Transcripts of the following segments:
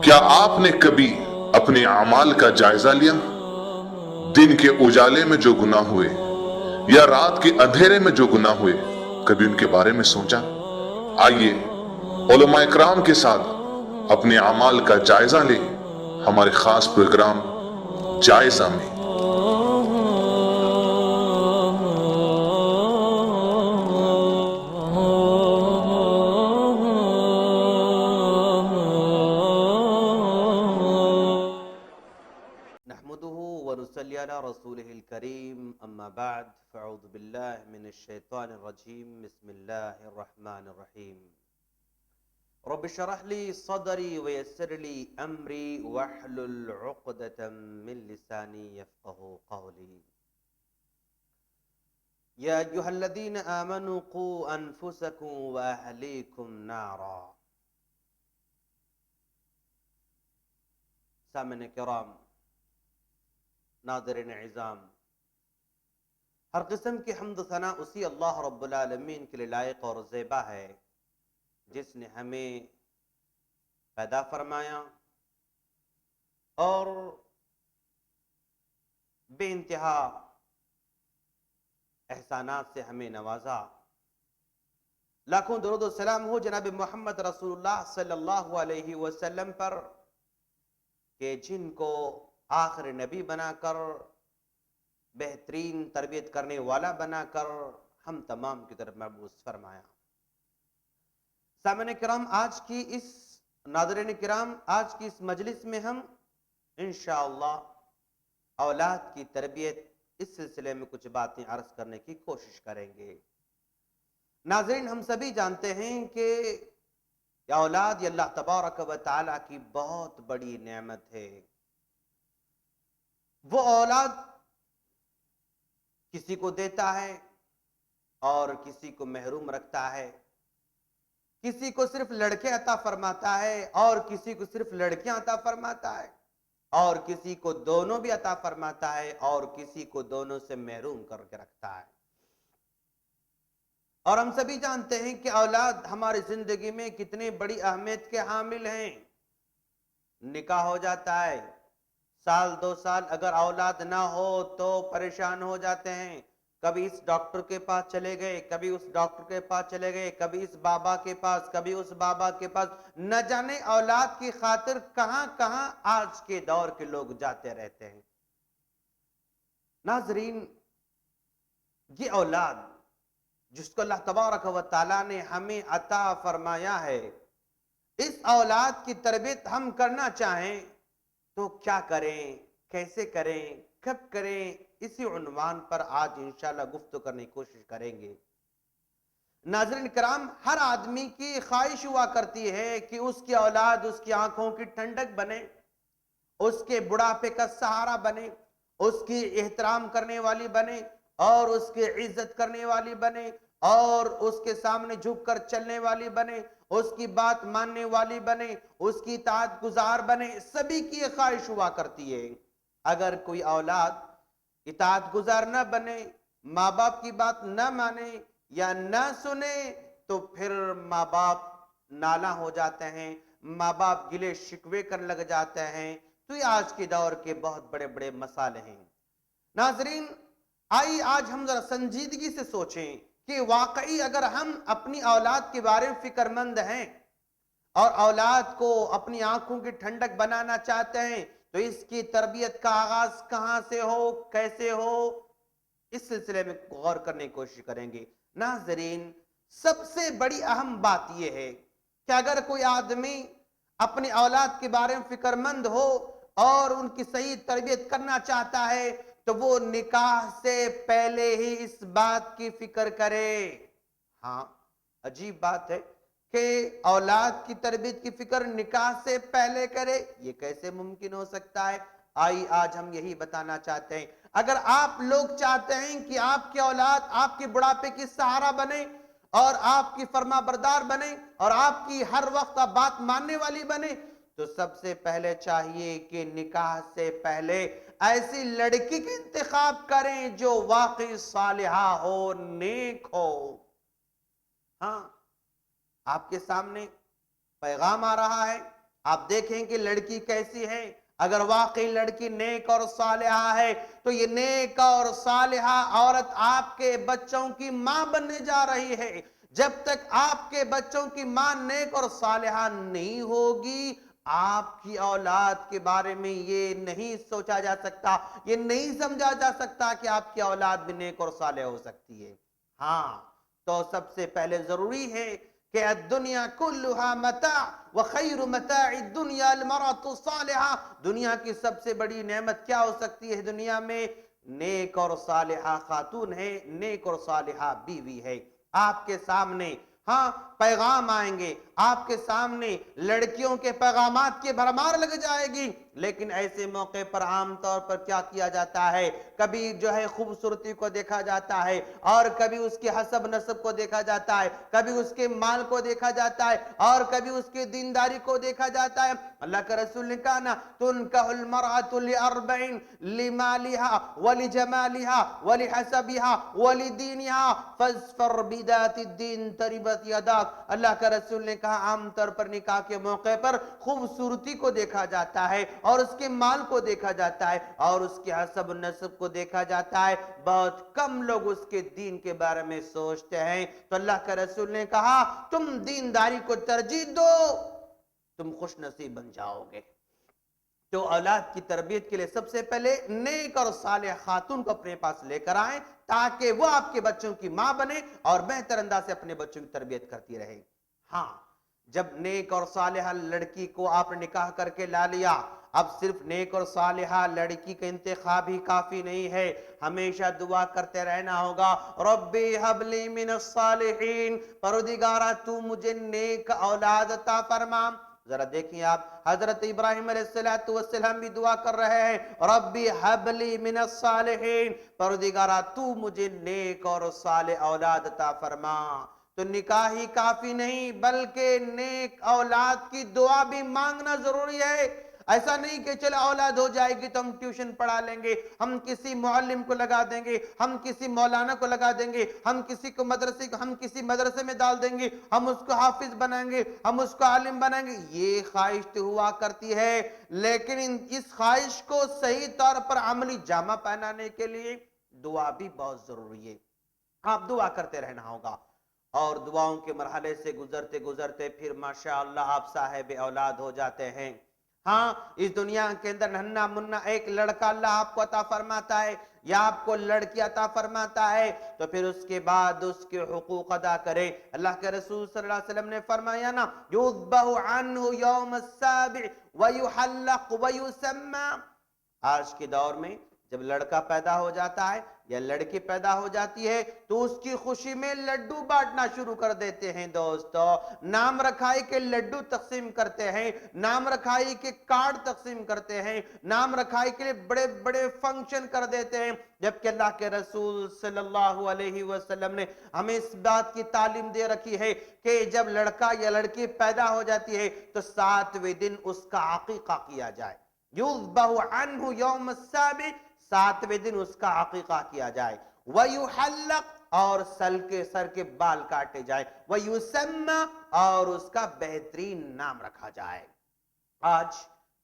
کیا آپ نے کبھی اپنے اعمال کا جائزہ لیا؟ دن کے اجالے میں جو گناہ ہوئے یا رات کے اندھیرے میں جو گناہ ہوئے، کبھی ان کے بارے میں سوچا؟ آئیے علماء اکرام کے ساتھ اپنے اعمال کا جائزہ لیں ہمارے خاص پروگرام جائزہ میں۔ نحمده ونصلي على رسوله الكريم اما بعد فاعوذ بالله من الشيطان الرجيم بسم الله الرحمن الرحيم رب اشرح لي صدري ويسر لي امري واحلل عقدة من لساني يفقهوا قولي يا ايها الذين امنوا قوا انفسكم واهليكم نارا۔ سامعین کرام، ناظرین اعظام، ہر قسم کی حمد و ثنا اسی اللہ رب العالمین کے لیے لائق اور زیبا ہے جس نے ہمیں پیدا فرمایا اور بے انتہا احسانات سے ہمیں نوازا۔ لاکھوں درود و سلام ہو جناب محمد رسول اللہ صلی اللہ علیہ وسلم پر کہ جن کو آخر نبی بنا کر، بہترین تربیت کرنے والا بنا کر ہم تمام کی طرف مبعوث فرمایا۔ سامعین کرام، ناظرین کرام، آج کی اس مجلس میں ہم انشاءاللہ اولاد کی تربیت اس سلسلے میں کچھ باتیں عرض کرنے کی کوشش کریں گے۔ ناظرین، ہم سبھی جانتے ہیں کہ اولاد یہ اللہ تبارک و تعالی کی بہت بڑی نعمت ہے۔ وہ اولاد کسی کو دیتا ہے اور کسی کو محروم رکھتا ہے، کسی کو صرف لڑکے عطا فرماتا ہے اور کسی کو صرف لڑکیاں عطا فرماتا ہے، اور کسی کو دونوں بھی عطا فرماتا ہے اور کسی کو دونوں سے محروم کر کے رکھتا ہے۔ اور ہم سبھی جانتے ہیں کہ اولاد ہماری زندگی میں کتنی بڑی اہمیت کے حامل ہیں۔ نکاح ہو جاتا ہے، سال دو سال اگر اولاد نہ ہو تو پریشان ہو جاتے ہیں، کبھی اس ڈاکٹر کے پاس چلے گئے، کبھی اس ڈاکٹر کے پاس چلے گئے، کبھی اس بابا کے پاس، کبھی اس بابا کے پاس، نہ جانے اولاد کی خاطر کہاں کہاں آج کے دور کے لوگ جاتے رہتے ہیں۔ ناظرین، یہ اولاد جس کو اللہ تبارک و تعالیٰ نے ہمیں عطا فرمایا ہے، اس اولاد کی تربیت ہم کرنا چاہیں تو کیا کریں، کیسے کریں، کب کریں، اسی عنوان پر آج انشاءاللہ گفتگو کرنے کی کوشش کریں گے۔ ناظرین کرام، ہر آدمی کی خواہش ہوا کرتی ہے کہ اس کی اولاد اس کی آنکھوں کی ٹھنڈک بنے، اس کے بڑھاپے کا سہارا بنے، اس کی احترام کرنے والی بنے اور اس کی عزت کرنے والی بنے اور اس کے سامنے جھک کر چلنے والی بنے، اس کی بات ماننے والی بنے، اس کی اطاعت گزار بنے۔ سبھی کی یہ خواہش ہوا کرتی ہے۔ اگر کوئی اولاد اطاعت گزار نہ بنے، ماں باپ کی بات نہ مانے یا نہ سنے تو پھر ماں باپ نالاں ہو جاتے ہیں، ماں باپ گلے شکوے کرنے لگ جاتے ہیں۔ تو یہ آج کے دور کے بہت بڑے بڑے مسائل ہیں۔ ناظرین، آئیے آج ہم ذرا سنجیدگی سے سوچیں کہ واقعی اگر ہم اپنی اولاد کے بارے میں فکر مند ہیں اور اولاد کو اپنی آنکھوں کی ٹھنڈک بنانا چاہتے ہیں تو اس کی تربیت کا آغاز کہاں سے ہو، کیسے ہو، اس سلسلے میں غور کرنے کی کوشش کریں گے۔ ناظرین، سب سے بڑی اہم بات یہ ہے کہ اگر کوئی آدمی اپنی اولاد کے بارے میں فکر مند ہو اور ان کی صحیح تربیت کرنا چاہتا ہے تو وہ نکاح سے پہلے ہی اس بات کی فکر کرے۔ ہاں، عجیب بات ہے کہ اولاد کی تربیت کی فکر نکاح سے پہلے کرے، یہ کیسے ممکن ہو سکتا ہے؟ آج ہم یہی بتانا چاہتے ہیں۔ اگر آپ لوگ چاہتے ہیں کہ آپ کی اولاد آپ کے بڑھاپے کی سہارا بنے اور آپ کی فرما بردار بنے اور آپ کی ہر وقت بات ماننے والی بنے تو سب سے پہلے چاہیے کہ نکاح سے پہلے ایسی لڑکی کا انتخاب کریں جو واقعی صالحہ ہو، نیک ہو۔ ہاں، آپ کے سامنے پیغام آ رہا ہے، آپ دیکھیں کہ لڑکی کیسی ہے. اگر واقعی لڑکی نیک اور صالحہ ہے تو یہ نیک اور صالحہ عورت آپ کے بچوں کی ماں بننے جا رہی ہے. جب تک آپ کے بچوں کی ماں نیک اور صالحہ نہیں ہوگی آپ کی اولاد کے بارے میں یہ نہیں سوچا جا سکتا, یہ نہیں سمجھا جا سکتا کہ آپ کی اولاد بھی نیک اور صالح ہو سکتی ہے. ہاں تو سب سے پہلے ضروری ہے کہ الدنیا کلھا متاع وخیر متاع الدنیا المرأة الصالحہ. دنیا کی سب سے بڑی نعمت کیا ہو سکتی ہے؟ دنیا میں نیک اور صالحہ خاتون ہے, نیک اور صالحہ بیوی ہے. آپ کے سامنے ہاں پیغام آئیں گے, آپ کے سامنے لڑکیوں کے پیغامات کی بھرمار لگ جائے گی, لیکن ایسے موقع پر عام طور پر کیا کیا جاتا ہے, کبھی جو ہے خوبصورتی کو دیکھا جاتا ہے, اور کبھی اس کے حسب نسب کو دیکھا جاتا ہے, کبھی اس کے مال کو دیکھا جاتا ہے, اور کبھی اس کی دینداری کو دیکھا جاتا ہے. اللہ کے رسول نے کہا نا, تنکح المرأة لأربعین لمالها ولجمالها ولحسبها ولدینها فاظفر بذات الدین تربت یداک. اللہ کا رسول نے کہا عام طور پر نکاح کے موقع پر خوبصورتی کو دیکھا جاتا ہے, اور اس کے مال کو دیکھا جاتا ہے, اور اس کے حسب نسب کو دیکھا جاتا ہے. بہت کم لوگ اس کے دین کے بارے میں سوچتے ہیں. تو اللہ کا رسول نے کہا تم دینداری کو ترجیح دو, تم خوش نصیب بن جاؤ گے. تو اولاد کی تربیت کے لیے سب سے پہلے نیک اور صالح خاتون کو اپنے پاس لے کر آئیں, تاکہ وہ آپ کے بچوں کی ماں بنے اور بہتر انداز سے اپنے بچوں کی تربیت کرتی رہے. ہاں جب نیک اور صالحہ لڑکی کو آپ نے نکاح کر کے لا لیا, اب صرف نیک اور صالحہ لڑکی کا انتخاب ہی کافی نہیں ہے, ہمیشہ دعا کرتے رہنا ہوگا, ربی حب لی من الصالحین, پروردگارا تو مجھے نیک اولاد عطا فرما. ذرا دیکھیں آپ, حضرت ابراہیم علیہ السلام بھی دعا کر رہے ہیں, ربی حب لی من الصالحین, پروردگارا تو مجھے نیک اور صالح اولاد عطا فرما. تو نکاح ہی کافی نہیں بلکہ نیک اولاد کی دعا بھی مانگنا ضروری ہے. ایسا نہیں کہ چلو اولاد ہو جائے گی تو ہم ٹیوشن پڑھا لیں گے, ہم کسی معلم کو لگا دیں گے, ہم کسی مولانا کو لگا دیں گے, ہم کسی مدرسے میں ڈال دیں گے, ہم اس کو حافظ بنائیں گے, ہم اس کو عالم بنائیں گے. یہ خواہش تو ہوا کرتی ہے, لیکن اس خواہش کو صحیح طور پر عملی جامہ پہنانے کے لیے دعا بھی بہت ضروری ہے. آپ دعا کرتے رہنا ہوگا, اور دعاؤں کے مرحلے سے گزرتے گزرتے پھر ماشاءاللہ آپ صاحب اولاد ہو جاتے ہیں. ہاں اس دنیا کے اندر ننھا منا ایک لڑکا اللہ آپ کو عطا فرماتا ہے یا آپ کو لڑکی عطا فرماتا ہے, تو پھر اس کے بعد اس کے حقوق ادا کرے. اللہ کے رسول صلی اللہ علیہ وسلم نے فرمایا نا, یذبح عنہ یوم السابع ویحلق ویسمى. آج کے دور میں جب لڑکا پیدا ہو جاتا ہے یا لڑکی پیدا ہو جاتی ہے تو اس کی خوشی میں لڈو بانٹنا شروع کر دیتے ہیں. دوستو, نام رکھائی کے لڈو تقسیم کرتے ہیں, نام رکھائی کے کارڈ تقسیم کرتے ہیں, نام رکھائی کے لیے بڑے بڑے فنکشن کر دیتے ہیں, جبکہ اللہ کے رسول صلی اللہ علیہ وسلم نے ہمیں اس بات کی تعلیم دے رکھی ہے کہ جب لڑکا یا لڑکی پیدا ہو جاتی ہے تو 7ویں دن اس کا عقیقہ کیا جائے. یذبح عنہ یوم السابع, 7ویں دن اس کا عقیقہ کیا جائے. وَيُحَلَّقْ, اور سر کے بال کاٹے جائے. وَيُسَمَّ, اور اس کا بہترین نام رکھا جائے. آج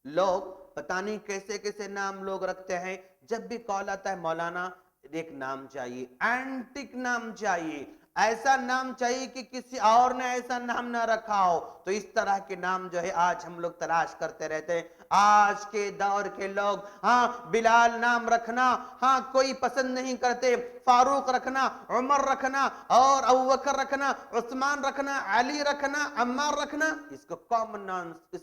لوگ پتہ نہیں کیسے کیسے نام لوگ رکھتے ہیں. جب بھی کال آتا ہے مولانا ایک نام چاہیے, اینٹک نام چاہیے, ایسا نام چاہیے کہ کسی اور نے ایسا نام نہ رکھا ہو. تو اس طرح کے نام جو ہے آج ہم لوگ تلاش کرتے رہتے ہیں. آج کے دور کے لوگ ہاں بلال نام رکھنا ہاں کوئی پسند نہیں کرتے, فاروق رکھنا, عمر رکھنا, اور ابوبکر رکھنا, عثمان رکھنا, علی رکھنا, عمار رکھنا, اس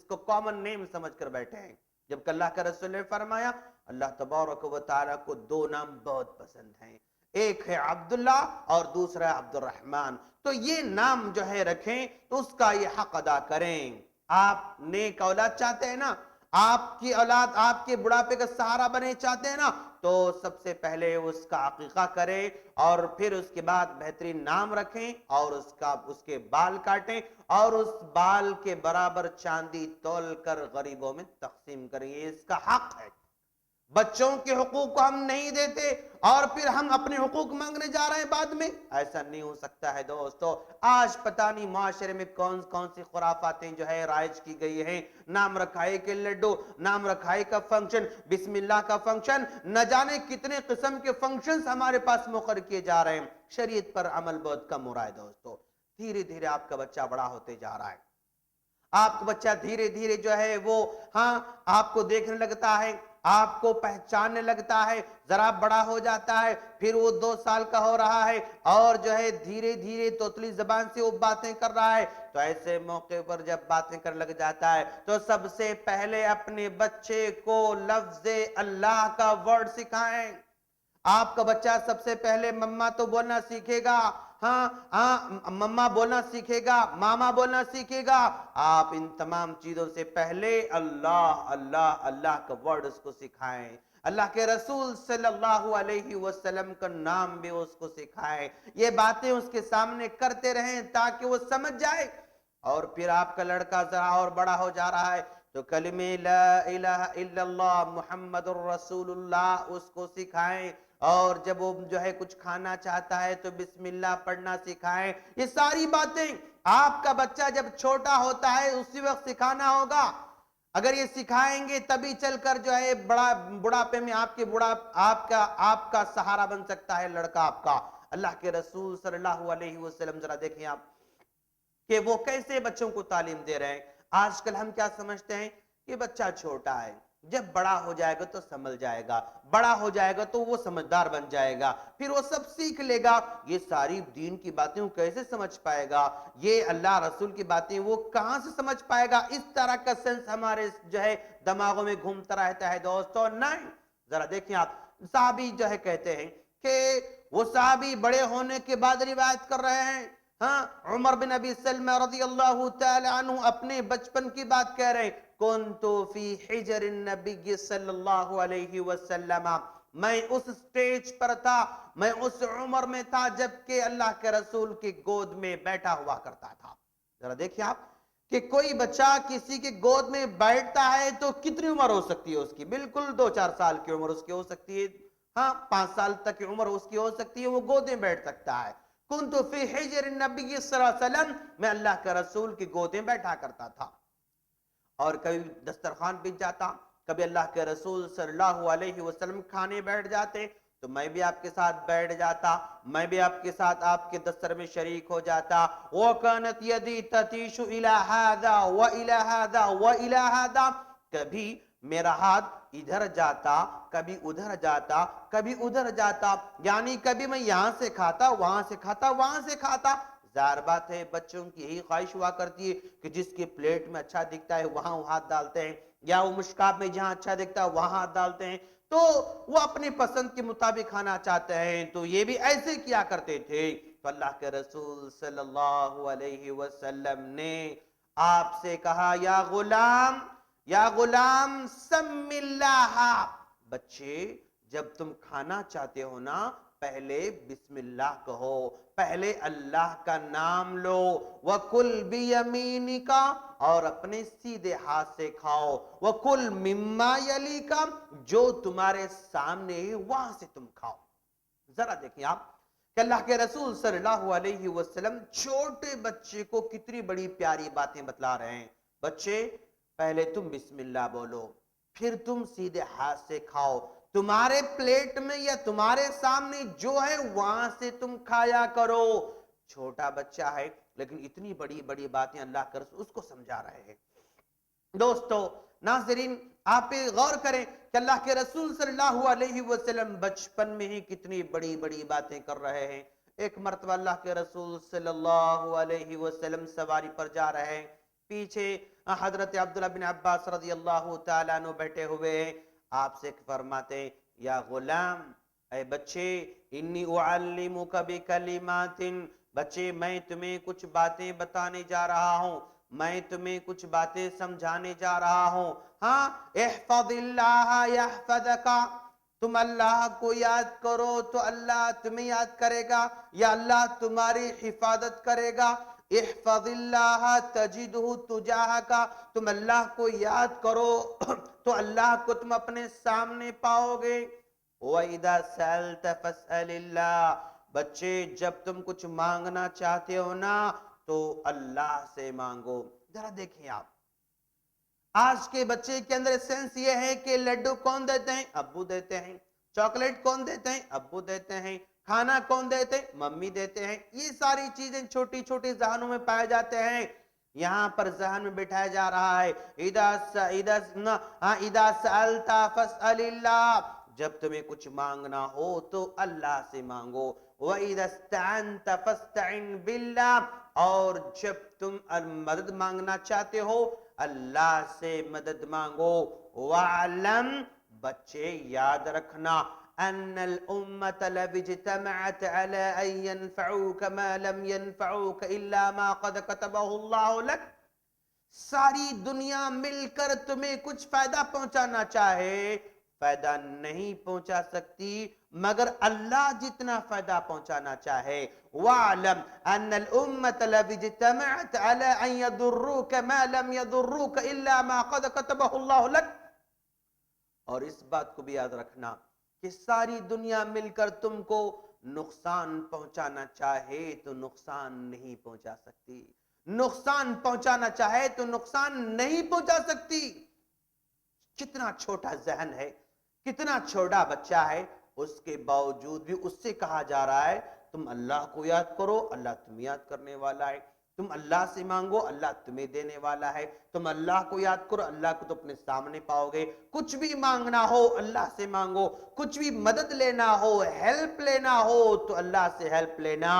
کو کامن نیم سمجھ کر بیٹھے ہیں. جبکہ اللہ کے رسول نے فرمایا اللہ تبارک و تعالیٰ کو 2 نام بہت پسند ہیں, ایک ہے عبداللہ اور دوسرا ہے عبد الرحمن. تو یہ نام جو ہے رکھیں تو اس کا یہ حق ادا کریں. آپ نیک اولاد چاہتے ہیں نا, آپ کی اولاد آپ کے بڑھاپے کا سہارا بنے چاہتے ہیں نا, تو سب سے پہلے اس کا عقیقہ کریں, اور پھر اس کے بعد بہترین نام رکھیں, اور اس کے بال کاٹیں, اور اس بال کے برابر چاندی تول کر غریبوں میں تقسیم کریں. یہ اس کا حق ہے. بچوں کے حقوق کو ہم نہیں دیتے اور پھر ہم اپنے حقوق مانگنے جا رہے ہیں بعد میں. ایسا نہیں ہو سکتا ہے دوستو. آج پتہ نہیں معاشرے میں کون کون سی خرافاتیں جو ہے رائج کی گئی ہیں. نام رکھائی کے لڈو، نام رکھائی کا فنکشن، بسم اللہ کا فنکشن، نہ جانے کتنے قسم کے فنکشنز ہمارے پاس مقرر کیے جا رہے ہیں. شریعت پر عمل بہت کم ہو رہا ہے دوستو. دھیرے دھیرے آپ کا بچہ بڑا ہوتے جا رہا ہے. آپ کا بچہ دھیرے دھیرے جو ہے وہ آپ کو دیکھنے لگتا ہے، آپ کو پہچاننے لگتا ہے. ذرا بڑا ہو جاتا ہے، پھر وہ 2 سال کا ہو رہا ہے اور جو ہے دھیرے دھیرے توتلی زبان سے وہ باتیں کر رہا ہے. تو ایسے موقع پر جب باتیں کرنے لگ جاتا ہے تو سب سے پہلے اپنے بچے کو لفظ اللہ کا ورڈ سکھائیں. آپ کا بچہ سب سے پہلے مما تو بولنا سیکھے گا، مما بولنا سیکھے گا، ماما بولنا سیکھے گا. آپ ان تمام چیزوں سے پہلے اللہ اللہ اللہ کا ورڈ اس کو سکھائیں. اللہ کے رسول صلی اللہ علیہ وسلم کا نام بھی اس کو سکھائیں. یہ باتیں اس کے سامنے کرتے رہیں تاکہ وہ سمجھ جائے. اور پھر آپ کا لڑکا ذرا اور بڑا ہو جا رہا ہے تو کلمہ لا الہ الا اللہ محمد الرسول اللہ اس کو سکھائیں. اور جب وہ جو ہے کچھ کھانا چاہتا ہے تو بسم اللہ پڑھنا سکھائیں. یہ ساری باتیں آپ کا بچہ جب چھوٹا ہوتا ہے اسی وقت سکھانا ہوگا. اگر یہ سکھائیں گے تبھی چل کر جو ہے بڑھاپے میں آپ کا سہارا بن سکتا ہے لڑکا آپ کا. اللہ کے رسول صلی اللہ علیہ وسلم ذرا دیکھیں آپ کہ وہ کیسے بچوں کو تعلیم دے رہے ہیں. آج کل ہم کیا سمجھتے ہیں کہ بچہ چھوٹا ہے، جب بڑا ہو جائے گا تو سمجھ جائے گا، بڑا ہو جائے گا تو وہ سمجھدار بن جائے گا، پھر وہ سب سیکھ لے گا. یہ ساری دین کی باتیں وہ کیسے سمجھ پائے گا؟ یہ اللہ رسول کی باتیں وہ کہاں سے سمجھ پائے گا؟ اس طرح کا سینس ہمارے جو ہے دماغوں میں گھومتا رہتا ہے دوستو. نہیں، ذرا دیکھیں آپ صحابی جو ہے کہتے ہیں کہ وہ صحابی بڑے ہونے کے بعد روایت کر رہے ہیں. عمر بن ابی سلمہ رضی اللہ تعالی عنہ اپنے بچپن کی بات کہہ رہے ہیں. کنتو فی حجر النبی صلی اللہ علیہ وسلم، میں اس سٹیج پر تھا، میں اس عمر میں تھا جبکہ اللہ کے رسول کی گود میں بیٹھا ہوا کرتا تھا. ذرا دیکھیں آپ کہ کوئی بچہ کسی کے گود میں بیٹھتا ہے تو کتنی عمر ہو سکتی ہے اس کی؟ بالکل 2-4 سال کی عمر اس کی ہو سکتی ہے، 5 سال تک کی عمر اس کی ہو سکتی ہے، وہ گود میں بیٹھ سکتا ہے. کنتو فی حجر النبی صلی اللہ علیہ وسلم، میں اللہ کے رسول کی گود میں بیٹھا کرتا تھا. اور کبھی دسترخوان بچھ جاتا، کبھی اللہ کے رسول صلی اللہ علیہ وسلم کھانے بیٹھ جاتے تو میں بھی آپ کے ساتھ بیٹھ جاتا، میں بھی آپ کے ساتھ آپ کے دستر میں شریک ہو جاتا. وَكَانَتْ يَدِي تَتِيشُ إِلَى هَذَا وَإِلَى هَذَا وَإِلَى هَذَا، کبھی میرا ہاتھ ادھر جاتا، کبھی ادھر جاتا، کبھی ادھر جاتا، یعنی کبھی میں یہاں سے کھاتا، وہاں سے کھاتا، وہاں سے کھاتا. ظاہر بات ہے بچوں کی یہی خواہش ہوا کرتی ہے کہ جس کی پلیٹ میں اچھا دکھتا ہے وہاں وہ ہاتھ ڈالتے ہیں، یا وہ مشکاب میں جہاں اچھا دکھتا ہے وہاں ہاتھ ڈالتے ہیں. تو وہ اپنی پسند کے مطابق کھانا چاہتے ہیں، تو یہ بھی ایسے کیا کرتے تھے. تو اللہ کے رسول صلی اللہ علیہ وسلم نے آپ سے کہا یا غلام، یا غلام سم اللہ، بچے جب تم کھانا چاہتے ہو نا پہلے بسم اللہ کہو، پہلے اللہ کا نام لو. وَكُلْ بِيَمِينِكَ، اور اپنے سیدھے ہاتھ سے کھاؤ. وَكُلْ مِمَّا يَلِيكَ، جو تمہارے سامنے ہے وہاں سے تم کھاؤ. ذرا دیکھیں آپ کہ اللہ کے رسول صلی اللہ علیہ وسلم چھوٹے بچے کو کتنی بڑی پیاری باتیں بتلا رہے ہیں. بچے پہلے تم بسم اللہ بولو، پھر تم سیدھے ہاتھ سے کھاؤ، تمہارے پلیٹ میں یا تمہارے سامنے جو ہے وہاں سے تم کھایا کرو. چھوٹا بچہ ہے لیکن اتنی بڑی بڑی باتیں اللہ کے رسول اس کو سمجھا رہے ہیں. دوستو ناظرین آپ پہ غور کریں کہ اللہ کے رسول صلی اللہ علیہ وسلم بچپن میں ہی کتنی بڑی بڑی باتیں کر رہے ہیں. ایک مرتبہ اللہ کے رسول صلی اللہ علیہ وسلم سواری پر جا رہے ہیں، پیچھے حضرت عبداللہ بن عباس رضی اللہ تعالیٰ عنہ بیٹھے ہوئے ہیں. آپ سے فرماتے یا غلام، اے بچے، انی اعلمک بکلمات، بچے میں تمہیں کچھ باتیں بتانے جا رہا ہوں، میں تمہیں کچھ باتیں سمجھانے جا رہا ہوں. احفظ اللہ یحفظک، تم اللہ کو یاد کرو تو اللہ تمہیں یاد کرے گا، یا اللہ تمہاری حفاظت کرے گا. احفظ تجدہ تجاہک، تم اللہ کو یاد کرو تو اللہ کو تم اپنے سامنے پاؤ گے۔ وَإِذَا سَأَلْتَ فَاسْأَلِ اللَّهِ، بچے جب تم کچھ مانگنا چاہتے ہو نا تو اللہ سے مانگو۔ ذرا دیکھیں آپ، آج کے بچے کے اندر سینس یہ ہے کہ لڈو کون دیتے ہیں؟ ابو دیتے ہیں۔ چاکلیٹ کون دیتے ہیں؟ ابو دیتے ہیں۔ کھانا کون دیتے ہیں؟ ممی دیتے ہیں۔ یہ ساری چیزیں چھوٹی چھوٹی ذہنوں میں پائے جاتے ہیں۔ یہاں پر ذہن میں بٹھایا جا رہا ہے اِذَا سَأَلْتَ فَاسْأَلِ اللَّهِ، جب تمہیں کچھ مانگنا ہو تو اللہ سے مانگو۔ وَإِذَا اسْتَعَنْتَ فَاسْتَعِنْ بِاللَّهِ، اور جب تم مدد مانگنا چاہتے ہو اللہ سے مدد مانگو۔ وَعْلَمْ، بچے یاد رکھنا، أَنَّ الْأُمَّةَ لَوِ اجْتَمَعَتْ عَلَىٰ أَن يَنْفَعُوكَ مَا لَمْ يَنْفَعُوكَ إِلَّا مَا قَدْ كَتَبَهُ اللَّهُ لَكَ، ساری دنیا مل کر تمہیں کچھ فائدہ پہنچانا چاہے، فائدہ نہیں پہنچا سکتی مگر اللہ جتنا فائدہ پہنچانا چاہے۔ وَعْلَمْ أَنَّ الْأُمَّةَ لَوِ اجْتَمَعَتْ عَلَىٰ أَن يَضُرُّوكَ مَا لَمْ يَضُرُّوكَ إِلَّا مَا قَدْ كَتَبَهُ اللَّهُ لَكَ، اور اس بات کو بھی یاد رکھنا کہ ساری دنیا مل کر تم کو نقصان پہنچانا چاہے تو نقصان نہیں پہنچا سکتی، نقصان پہنچانا چاہے تو نقصان نہیں پہنچا سکتی۔ کتنا چھوٹا ذہن ہے، کتنا چھوٹا بچہ ہے، اس کے باوجود بھی اس سے کہا جا رہا ہے تم اللہ کو یاد کرو، اللہ تمہیں یاد کرنے والا ہے۔ تم اللہ سے مانگو، اللہ تمہیں دینے والا ہے۔ تم اللہ کو یاد کرو، اللہ کو تو اپنے سامنے پاؤ گے۔ کچھ بھی مانگنا ہو اللہ سے مانگو، کچھ بھی مدد لینا ہو، ہیلپ لینا ہو تو اللہ سے ہیلپ لینا۔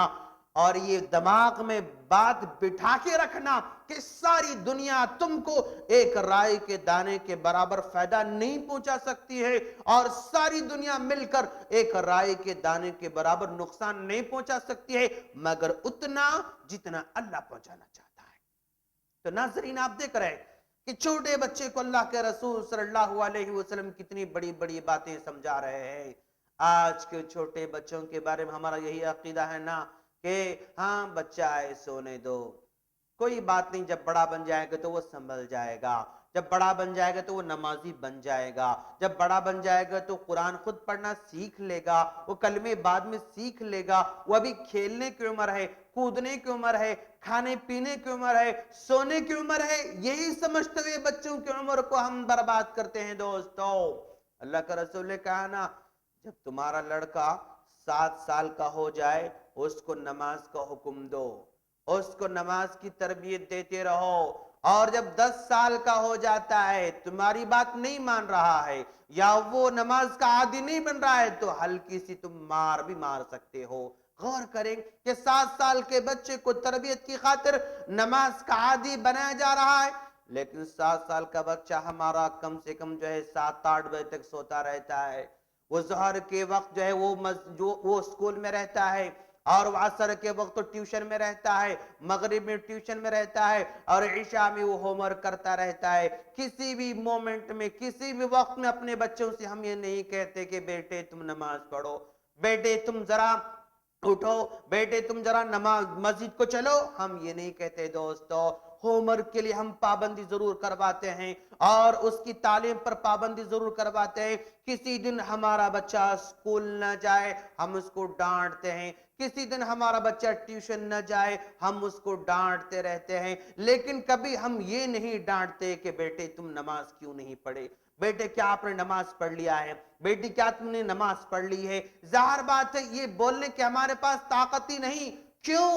اور یہ دماغ میں بات بٹھا کے رکھنا کہ ساری دنیا تم کو ایک رائے کے دانے کے برابر فائدہ نہیں پہنچا سکتی ہے، اور ساری دنیا مل کر ایک رائے کے دانے کے برابر نقصان نہیں پہنچا سکتی ہے مگر اتنا جتنا اللہ پہنچانا چاہتا ہے۔ تو ناظرین، آپ دیکھ رہے ہیں کہ چھوٹے بچے کو اللہ کے رسول صلی اللہ علیہ وسلم کتنی بڑی بڑی باتیں سمجھا رہے ہیں۔ آج کے چھوٹے بچوں کے بارے میں ہمارا یہی عقیدہ ہے نا کہ ہاں بچہ ہے سونے دو، کوئی بات نہیں، جب بڑا بن جائے گا تو وہ سنبھل جائے گا، جب بڑا بن جائے گا تو وہ نمازی بن جائے گا، جب بڑا بن جائے گا تو قرآن خود پڑھنا سیکھ لے گا، وہ کلمے بعد میں سیکھ لے گا، وہ ابھی کھیلنے کی عمر ہے، کودنے کی عمر ہے، کھانے پینے کی عمر ہے، سونے کی عمر ہے۔ یہی سمجھتے ہوئے بچوں کی عمر کو ہم برباد کرتے ہیں دوستو۔ اللہ کا رسول نے کہا نا، جب تمہارا لڑکا 7 سال کا ہو جائے اس کو نماز کا حکم دو، اس کو نماز کی تربیت دیتے رہو، اور جب 10 سال کا ہو جاتا ہے تمہاری بات نہیں مان رہا ہے یا وہ نماز کا عادی نہیں بن رہا ہے تو ہلکی سی تم مار بھی مار سکتے ہو۔ غور کریں کہ 7 سال کے بچے کو تربیت کی خاطر نماز کا عادی بنایا جا رہا ہے، لیکن 7 سال کا بچہ ہمارا کم سے کم 7-8 بجے تک سوتا رہتا ہے، وہ ظہر کے وقت وہ اسکول میں رہتا ہے، اور عصر کے وقت تو ٹیوشن میں رہتا ہے، مغرب میں ٹیوشن میں رہتا ہے، اور عشاء میں وہ ہوم ورک کرتا رہتا ہے۔ کسی بھی مومنٹ میں، کسی بھی وقت میں اپنے بچوں سے ہم یہ نہیں کہتے کہ بیٹے تم نماز پڑھو، بیٹے تم ذرا اٹھو، بیٹے تم ذرا نماز مسجد کو چلو، ہم یہ نہیں کہتے دوستو۔ ہوم ورک کے لیے ہم پابندی ضرور کرواتے ہیں اور اس کی تعلیم پر پابندی ضرور کرواتے ہیں۔ کسی دن ہمارا بچہ اسکول نہ جائے ہم اس کو ڈانٹتے ہیں، کسی دن ہمارا بچہ ٹیوشن نہ جائے ہم اس کو ڈانٹتے رہتے ہیں، لیکن کبھی ہم یہ نہیں ڈانٹتے کہ بیٹے تم نماز کیوں نہیں پڑھے، بیٹے کیا آپ نے نماز پڑھ لیا ہے، بیٹی کیا تم نے نماز پڑھ لی ہے۔ ظاہر بات ہے یہ بولنے کے ہمارے پاس طاقت ہی نہیں، کیوں؟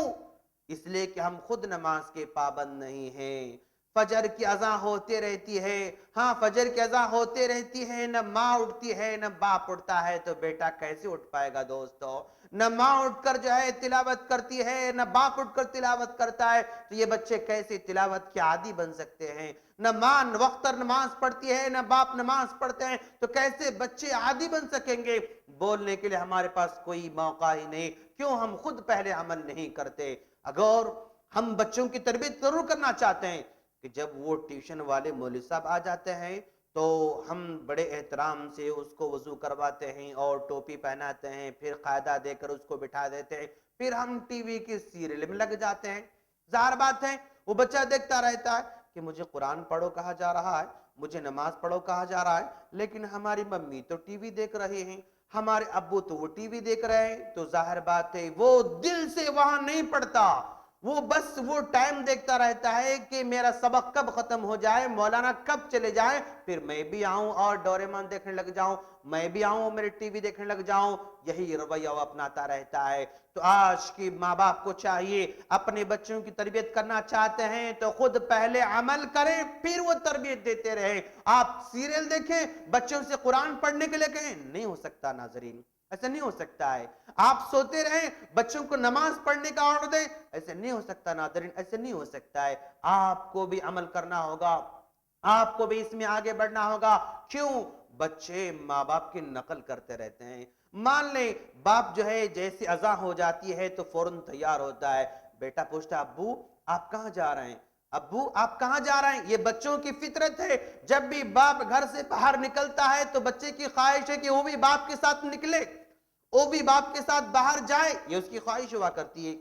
اس لیے کہ ہم خود نماز کے پابند نہیں ہیں۔ فجر کی اذان ہوتے رہتی ہے، ہاں فجر کی اذان ہوتے رہتی ہے، نہ ماں اٹھتی ہے نہ باپ اٹھتا ہے تو بیٹا کیسے اٹھ پائے گا دوستو؟ نہ ماں اٹھ کر تلاوت کرتی ہے نہ باپ اٹھ کر تلاوت کرتا ہے تو یہ بچے کیسے تلاوت کے عادی بن سکتے ہیں؟ نہ ماں وقت پر نماز پڑھتی ہے نہ باپ نماز پڑھتے ہیں تو کیسے بچے عادی بن سکیں گے؟ بولنے کے لیے ہمارے پاس کوئی موقع ہی نہیں، کیوں ہم خود پہلے عمل نہیں کرتے؟ اگر ہم بچوں کی تربیت ضرور کرنا چاہتے ہیں کہ جب وہ ٹیوشن والے مولوی صاحب آ جاتے ہیں تو ہم بڑے احترام سے اس کو وضو کرواتے ہیں اور ٹوپی پہناتے ہیں، پھر قاعدہ دے کر اس کو بٹھا دیتے ہیں، پھر ہم ٹی وی کی سیریل میں لگ جاتے ہیں۔ ظاہر بات ہے وہ بچہ دیکھتا رہتا ہے کہ مجھے قرآن پڑھو کہا جا رہا ہے، مجھے نماز پڑھو کہا جا رہا ہے، لیکن ہماری ممی تو ٹی وی دیکھ رہے ہیں، ہمارے ابو تو وہ ٹی وی دیکھ رہے ہیں، تو ظاہر بات ہے وہ دل سے وہاں نہیں پڑھتا، وہ بس وہ ٹائم دیکھتا رہتا ہے کہ میرا سبق کب ختم ہو جائے، مولانا کب چلے جائے، پھر میں بھی آؤں اور ڈوریمون دیکھنے لگ جاؤں، میں بھی آؤں میرے ٹی وی دیکھنے لگ جاؤں، یہی رویہ وہ اپناتا رہتا ہے۔ تو آج کی ماں باپ کو چاہیے اپنے بچوں کی تربیت کرنا چاہتے ہیں تو خود پہلے عمل کریں پھر وہ تربیت دیتے رہیں۔ آپ سیریل دیکھیں بچوں سے قرآن پڑھنے کے لیے کہیں، نہیں ہو سکتا ناظرین، ایسا نہیں ہو سکتا ہے۔ آپ سوتے رہیں بچوں کو نماز پڑھنے کا آرڈر دیں، ایسے نہیں ہو سکتا ناظرین، ایسے نہیں ہو سکتا ہے۔ آپ کو بھی عمل کرنا ہوگا، آپ کو بھی اس میں آگے بڑھنا ہوگا۔ کیوں؟ بچے ماں باپ کی نقل کرتے رہتے ہیں۔ مان لیں باپ جو ہے جیسی اذان ہو جاتی ہے تو فوراً تیار ہوتا ہے، بیٹا پوچھتا ابو آپ کہاں جا رہے ہیں، ابو آپ کہاں جا رہے ہیں؟ یہ بچوں کی فطرت ہے، جب بھی باپ گھر سے باہر نکلتا ہے تو بچے کی خواہش ہے کہ وہ بھی باپ کے ساتھ نکلے، وہ بھی باپ کے ساتھ باہر جائے، یہ اس کی خواہش ہوا کرتی ہے۔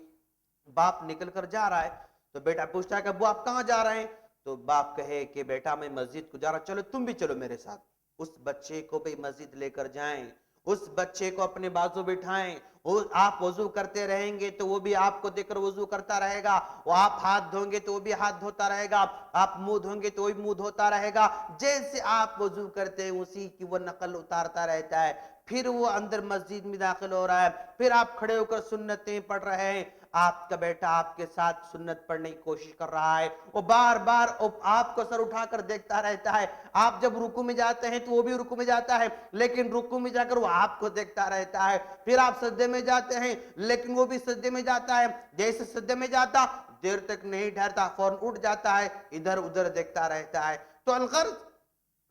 باپ نکل کر جا رہا ہے تو بیٹا پوچھتا ہے کہ ابو آپ کہاں جا رہے ہیں؟ تو باپ کہے کہ بیٹا میں مسجد کو جا رہا ہوں، چلو تم بھی چلو میرے ساتھ۔ اس بچے کو بھی مسجد لے کر جائیں، اس بچے کو اپنے بازو بٹھائیں، آپ وضو کرتے رہیں گے تو وہ بھی آپ کو دیکھ کر وضو کرتا رہے گا، وہ آپ ہاتھ دھوں گے تو وہ بھی ہاتھ دھوتا رہے گا، آپ منہ دھوں گے تو وہ بھی منہ دھوتا رہے گا، جیسے آپ وضو کرتے ہیں اسی کی وہ نقل اتارتا رہتا ہے۔ پھر وہ اندر مسجد میں داخل ہو رہا ہے، پھر آپ کھڑے ہو کر سنتیں پڑھ رہے ہیں، آپ کا بیٹا آپ کے ساتھ سنت پڑھنے کی کوشش کر رہا ہے، وہ بار بار آپ کو سر اٹھا کر دیکھتا رہتا ہے، آپ جب رکوع میں جاتے ہیں تو وہ بھی رکوع میں جاتا ہے، لیکن رکوع میں جا کر وہ آپ کو دیکھتا رہتا ہے، پھر آپ سجدے میں جاتے ہیں لیکن وہ بھی سجدے میں جاتا ہے، جیسے سجدے میں جاتا دیر تک نہیں ٹھہرتا، فوراً اٹھ جاتا ہے، ادھر ادھر دیکھتا رہتا ہے۔ تو الغرض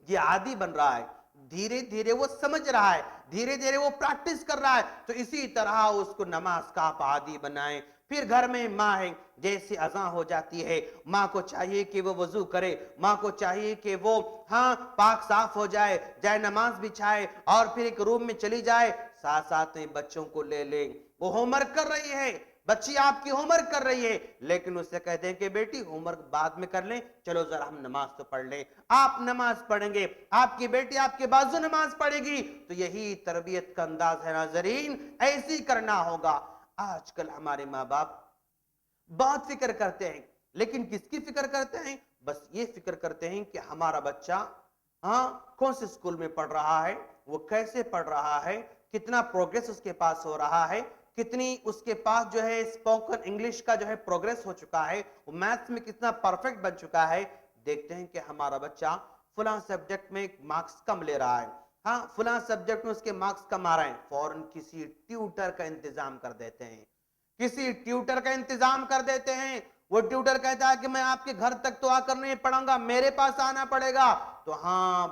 یہ عادی بن رہا ہے، دھیرے دھیرے وہ سمجھ رہا ہے، دھیرے دھیرے وہ پریکٹس کر رہا ہے، تو اسی طرح اس کو نماز کا آپ عادی بنائیں۔ پھر گھر میں ماں ہے، جیسے اذان ہو جاتی ہے ماں کو چاہیے کہ وہ وضو کرے، ماں کو چاہیے کہ وہ پاک صاف ہو جائے، جائے نماز بچھائے اور پھر ایک روم میں چلی جائے، ساتھ ساتھ میں بچوں کو لے لیں، وہ ہوم ورک کر رہی ہے، بچی آپ کی ہوم ورک کر رہی ہے، لیکن اسے کہتے ہیں کہ بیٹی ہوم ورک بعد میں کر لیں، چلو ذرا ہم نماز تو پڑھ لیں۔ آپ نماز پڑھیں گے، آپ کی بیٹی آپ کے بازو نماز پڑھے گی، تو یہی تربیت کا انداز ہے ناظرین، ایسی کرنا ہوگا۔ آج کل ہمارے ماں باپ بہت فکر کرتے ہیں، لیکن کس کی فکر کرتے ہیں؟ بس یہ فکر کرتے ہیں کہ ہمارا بچہ کون سے اسکول میں پڑھ رہا ہے، وہ کیسے پڑھ رہا ہے، کتنا پروگریس اس کے پاس ہو رہا ہے، کتنی اس کے پاس جو ہے اسپوکن انگلش کا جو ہے پروگریس ہو چکا ہے، وہ میتھس میں کتنا پرفیکٹ بن چکا ہے۔ دیکھتے ہیں کہ ہمارا بچہ فلاں سبجیکٹ میں مارکس کم لے رہا ہے، فلاں سبجیکٹ میں اس کے مارکس کم آ رہے ہیں، فوراً کسی ٹیوٹر کا انتظام کر دیتے ہیں، کسی ٹیوٹر کا انتظام کر دیتے ہیں۔ وہ ٹیوٹر کہتا ہے کہ میں آپ کے گھر تک تو آ کر نہیں پڑھاؤں گا، میرے پاس آنا پڑے گا، تو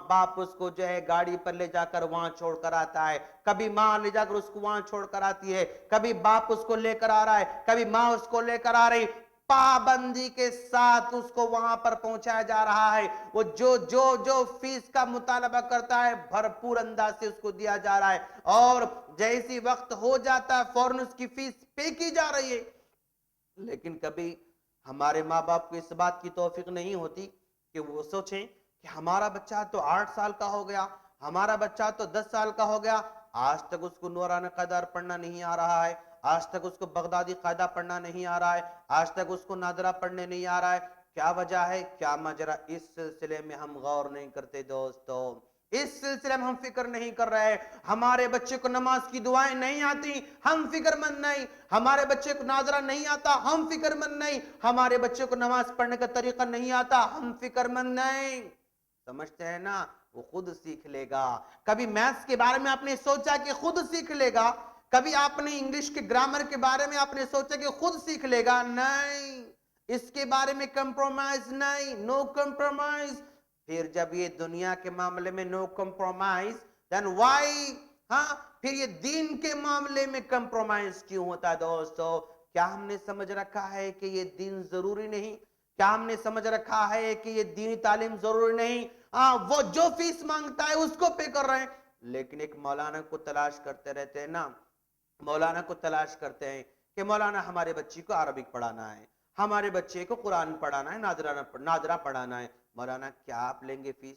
باپ اس کو جو ہے گاڑی پر لے جا کر وہاں چھوڑ کر آتا ہے، کبھی ماں لے جا کر اس کو وہاں چھوڑ کر آتی ہے، کبھی باپ اس کو لے کر آ رہا ہے، کبھی ماں اس کو لے کر آ رہی، پابندی کے ساتھ اس کو وہاں پر پہنچایا جا رہا ہے، وہ جو فیس کا مطالبہ کرتا ہے بھرپور انداز سے اس کو دیا جا رہا ہے، اور جیسی وقت ہو جاتا ہے فوراً اس کی فیس پے کی جا رہی ہے۔ لیکن کبھی ہمارے ماں باپ کو اس بات کی توفیق نہیں ہوتی کہ وہ سوچیں کہ ہمارا بچہ تو 8 سال کا ہو گیا، ہمارا بچہ تو 10 سال کا ہو گیا، آج تک اس کو نورانہ قاعدہ پڑھنا نہیں آ رہا ہے، آج تک اس کو بغدادی قاعدہ پڑھنا نہیں آ رہا ہے، آج تک اس کو نادرہ پڑھنے نہیں آ رہا ہے، کیا وجہ ہے، کیا ماجرا؟ اس سلسلے میں ہم غور نہیں کرتے دوستو، اس سلسلے میں ہم فکر نہیں کر رہے۔ ہمارے بچے کو نماز کی دعائیں نہیں آتی، ہم فکر مند نہیں، ہمارے بچے کو ناظرہ نہیں آتا، ہم فکر مند نہیں، ہمارے بچے کو نماز پڑھنے کا طریقہ نہیں آتا، ہم فکر مند نہیں۔ سمجھتے ہیں نا؟ وہ خود سیکھ لے گا۔ کبھی میتھس کے بارے میں آپ نے سوچا کہ خود سیکھ لے گا؟ کبھی آپ نے انگلش کے گرامر کے بارے میں آپ نے سوچا کہ خود سیکھ لے گا؟ نہیں، اس کے بارے میں کمپرومائز نہیں، نو کمپرومائز۔ پھر جب یہ دنیا کے معاملے میں نو کمپرومائز، then why پھر یہ دین کے معاملے میں کمپرومائز کیوں ہوتا ہے دوستو؟ کیا ہم نے سمجھ رکھا ہے کہ یہ دین ضروری نہیں؟ کیا ہم نے سمجھ رکھا ہے کہ یہ دینی تعلیم ضروری نہیں؟ وہ جو فیس مانگتا ہے اس کو پے کر رہے ہیں، لیکن ایک مولانا کو تلاش کرتے رہتے ہیں نا، مولانا کو تلاش کرتے ہیں کہ مولانا ہمارے بچی کو عربک پڑھانا ہے، ہمارے بچے کو قرآن پڑھانا ہے، ناظرہ پڑھانا ہے۔ مولانا کیا آپ لیں گے فیس؟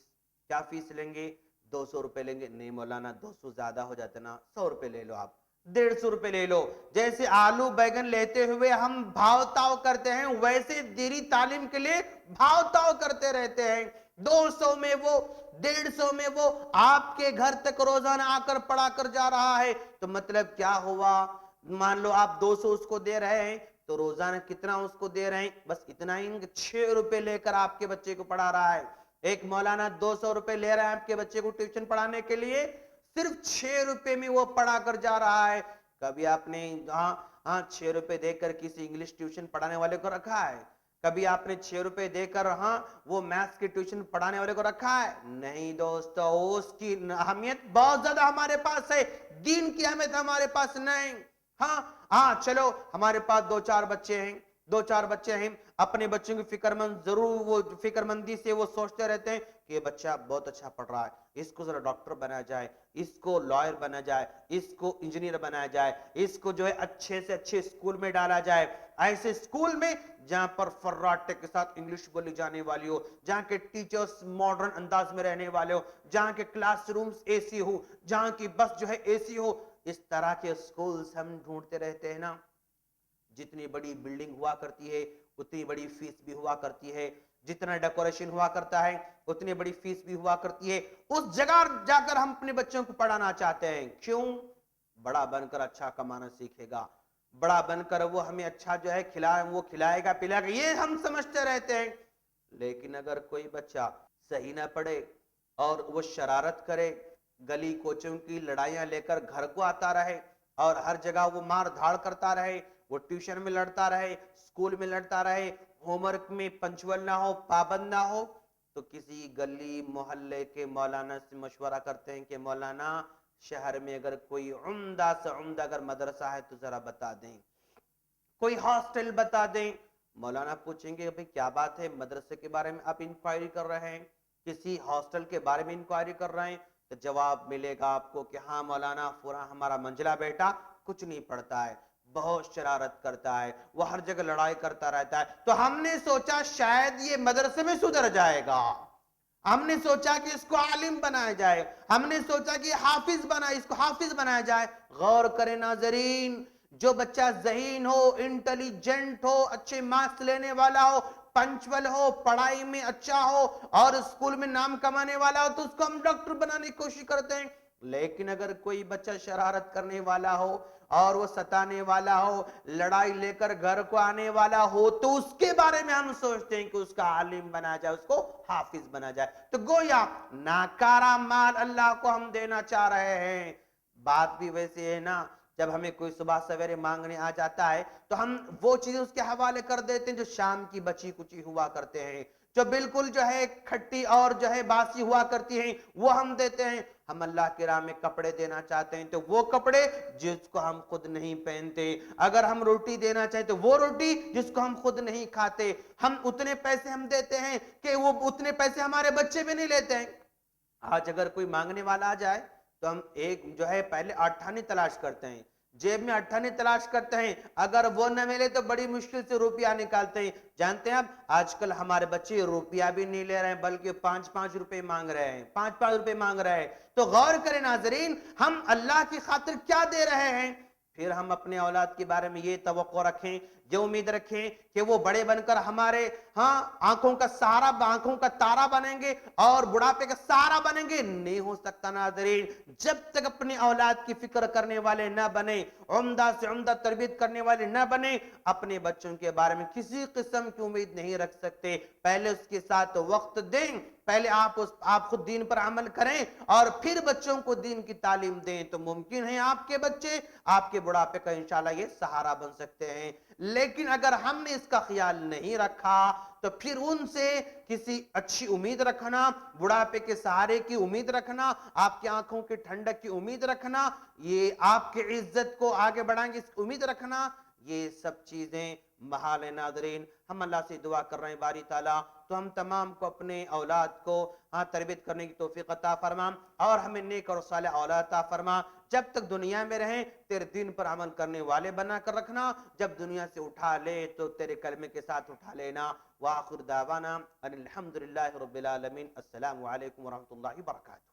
کیا فیس لیں گے؟ 200 روپے لیں گے؟ نہیں مولانا 200 زیادہ ہو جاتا نا، 100 روپے لے لو، آپ 150 روپے لے لو۔ جیسے آلو بیگن لیتے ہوئے ہم بھاؤ تاؤ کرتے ہیں، ویسے دینی تعلیم کے لیے بھاؤ تاؤ کرتے رہتے ہیں۔ 200 میں وہ، 150 میں وہ، آپ کے گھر تک روزانہ آ کر پڑھا کر جا رہا ہے، تو مطلب کیا ہوا؟ مان لو آپ 200 اس کو دے رہے ہیں، تو روزانہ کتنا اس کو دے رہے ہیں؟ بس اتنا ہی، 6 روپے لے کر آپ کے بچے کو پڑھا رہا ہے۔ ایک مولانا 200 روپے لے رہا ہے آپ کے بچے کو ٹیوشن پڑھانے کے لیے، صرف 6 روپے میں وہ پڑھا کر جا رہا ہے۔ کبھی آپ نے 6 روپے دے کر کسی انگلش ٹیوشن پڑھانے والے کو رکھا ہے؟ کبھی آپ نے 6 روپے دے کر وہ میتھس کی ٹیوشن پڑھانے والے کو رکھا ہے؟ نہیں دوستو، اس کی اہمیت بہت زیادہ ہمارے پاس ہے، دین کی اہمیت ہمارے پاس نہیں۔ چلو ہمارے پاس 2-4 بچے ہیں، 2-4 بچے ہیں، اپنے بچوں کی فکر مندی سے وہ سوچتے رہتے ہیں کہ یہ بچہ بہت اچھا پڑھ رہا ہے، اس کو ذرا ڈاکٹر بنایا جائے، اس کو لائر بنا جائے، اس کو انجینئر بنایا جائے، اس کو جو ہے اچھے سے اچھے اسکول میں ڈالا جائے، ایسے اسکول میں جہاں پر فراٹے کے ساتھ انگلش بولی جانے والی ہو، جہاں کے ٹیچرز ماڈرن انداز میں رہنے والے ہو، جہاں کے کلاس رومز اے سی ہو، جہاں کی بس جو ہے اے سی ہو۔ اس طرح کے اسکولز ہم ڈھونڈتے رہتے ہیں نا۔ جتنی بڑی بلڈنگ ہوا کرتی ہے اتنی بڑی فیس بھی ہوا کرتی ہے، جتنا ڈیکوریشن ہوا کرتا ہے اتنی بڑی فیس بھی ہوا کرتی ہے۔ اس جگہ جا کر ہم اپنے بچوں کو پڑھانا چاہتے ہیں، کیوں؟ بڑا بن کر اچھا کمانا سیکھے گا، بڑا بن کر وہ ہمیں اچھا جو ہے وہ کھلائے گا پلائے گا، یہ ہم سمجھتے رہتے ہیں۔ لیکن اگر کوئی بچہ صحیح نہ پڑھے اور وہ شرارت کرے، گلی کوچوں کی لڑائیاں لے کر گھر کو آتا رہے، اور ہر جگہ وہ مار دھاڑ کرتا رہے، وہ ٹیوشن میں لڑتا رہے، اسکول میں لڑتا رہے، ہوم ورک میں پنچول نہ ہو، پابند نہ ہو، تو کسی گلی محلے کے مولانا سے مشورہ کرتے ہیں کہ مولانا شہر میں اگر کوئی عمدہ سے عمدہ اگر مدرسہ ہے تو ذرا بتا دیں، کوئی ہاسٹل بتا دیں۔ مولانا پوچھیں گے بھئی کیا بات ہے، مدرسے کے بارے میں آپ انکوائری کر رہے ہیں، کسی ہاسٹل کے بارے میں انکوائری کر رہے ہیں؟ تو جواب ملے گا آپ کو کہ ہاں مولانا ہمارا منجلا بیٹا کچھ نہیں پڑھتا ہے، بہت شرارت کرتا ہے، وہ ہر جگہ لڑائی کرتا رہتا ہے۔ تو ہم نے سوچا شاید یہ مدرسے میں سدھر جائے گا، ہم نے سوچا کہ اس کو عالم بنایا جائے، ہم نے سوچا کہ اس کو حافظ بنایا جائے۔ غور کریں ناظرین، جو بچہ ذہین ہو، انٹیلیجنٹ ہو، اچھے مارکس لینے والا ہو، پنچول ہو، پڑھائی میں اچھا ہو اور اسکول میں نام کمانے والا ہو، تو اس کو ہم ڈاکٹر بنانے کی کوشش کرتے ہیں۔ لیکن اگر کوئی بچہ شرارت کرنے والا ہو اور وہ ستانے والا ہو، لڑائی لے کر گھر کو آنے والا ہو، تو اس کے بارے میں ہم سوچتے ہیں کہ اس کا عالم بنا جائے، اس کو حافظ بنا جائے۔ تو گویا ناکارہ مال اللہ کو ہم دینا چاہ رہے ہیں۔ بات بھی ویسے ہے نا، جب ہمیں کوئی صبح سویرے مانگنے آ جاتا ہے تو ہم وہ چیزیں اس کے حوالے کر دیتے ہیں جو شام کی بچی کچی ہوا کرتے ہیں، جو بالکل جو ہے کھٹی اور جو ہے باسی ہوا کرتی ہیں، وہ ہم دیتے ہیں۔ ہم اللہ کی راہ میں کپڑے دینا چاہتے ہیں تو وہ کپڑے جس کو ہم خود نہیں پہنتے، اگر ہم روٹی دینا چاہیں تو وہ روٹی جس کو ہم خود نہیں کھاتے، ہم اتنے پیسے ہم دیتے ہیں کہ وہ اتنے پیسے ہمارے بچے بھی نہیں لیتے ہیں۔ آج اگر کوئی مانگنے والا آ جائے تو ہم ایک جو ہے پہلے اٹھانے تلاش کرتے ہیں، جیب میں اٹھانے تلاش کرتے ہیں، اگر وہ نہ ملے تو بڑی مشکل سے روپیہ نکالتے ہیں۔ جانتے ہیں آپ آج کل ہمارے بچے روپیہ بھی نہیں لے رہے ہیں بلکہ 5-5 روپے مانگ رہے ہیں، 5-5 روپے مانگ رہے ہیں۔ تو غور کریں ناظرین، ہم اللہ کی خاطر کیا دے رہے ہیں؟ پھر ہم اپنے اولاد کے بارے میں یہ توقع رکھیں، یہ امید رکھیں کہ وہ بڑے بن کر ہمارے آنکھوں کا سہارا، آنکھوں کا تارا بنیں گے اور بڑھاپے کا سہارا بنیں گے؟ نہیں ہو سکتا ناظرین۔ جب تک اپنے اولاد کی فکر کرنے والے نہ بنے، عمدہ سے عمدہ تربیت کرنے والے نہ بنے، اپنے بچوں کے بارے میں کسی قسم کی امید نہیں رکھ سکتے۔ پہلے اس کے ساتھ وقت دیں، پہلے آپ خود دین پر عمل کریں اور پھر بچوں کو دین کی تعلیم دیں، تو ممکن ہے آپ کے بچے آپ کے بڑھاپے کا انشاءاللہ یہ سہارا بن سکتے ہیں۔ لیکن اگر ہم نے اس کا خیال نہیں رکھا تو پھر ان سے کسی اچھی امید رکھنا، بڑھاپے کے سہارے کی امید رکھنا، آپ کی آنکھوں کی ٹھنڈک کی امید رکھنا، یہ آپ کی عزت کو آگے بڑھائیں گے اس امید رکھنا، یہ سب چیزیں محال ہیں ناظرین۔ ہم اللہ سے دعا کر رہے ہیں باری تعالیٰ تو ہم تمام کو اپنے اولاد کو تربیت کرنے کی توفیق عطا فرما اور ہمیں نیک اور صالح اولاد عطا فرما، جب تک دنیا میں رہیں تیرے دین پر عمل کرنے والے بنا کر رکھنا، جب دنیا سے اٹھا لے تو تیرے کلمے کے ساتھ اٹھا لینا۔ وآخر دعوانا ان الحمدللہ رب العالمین۔ السلام علیکم ورحمۃ اللہ وبرکاتہ۔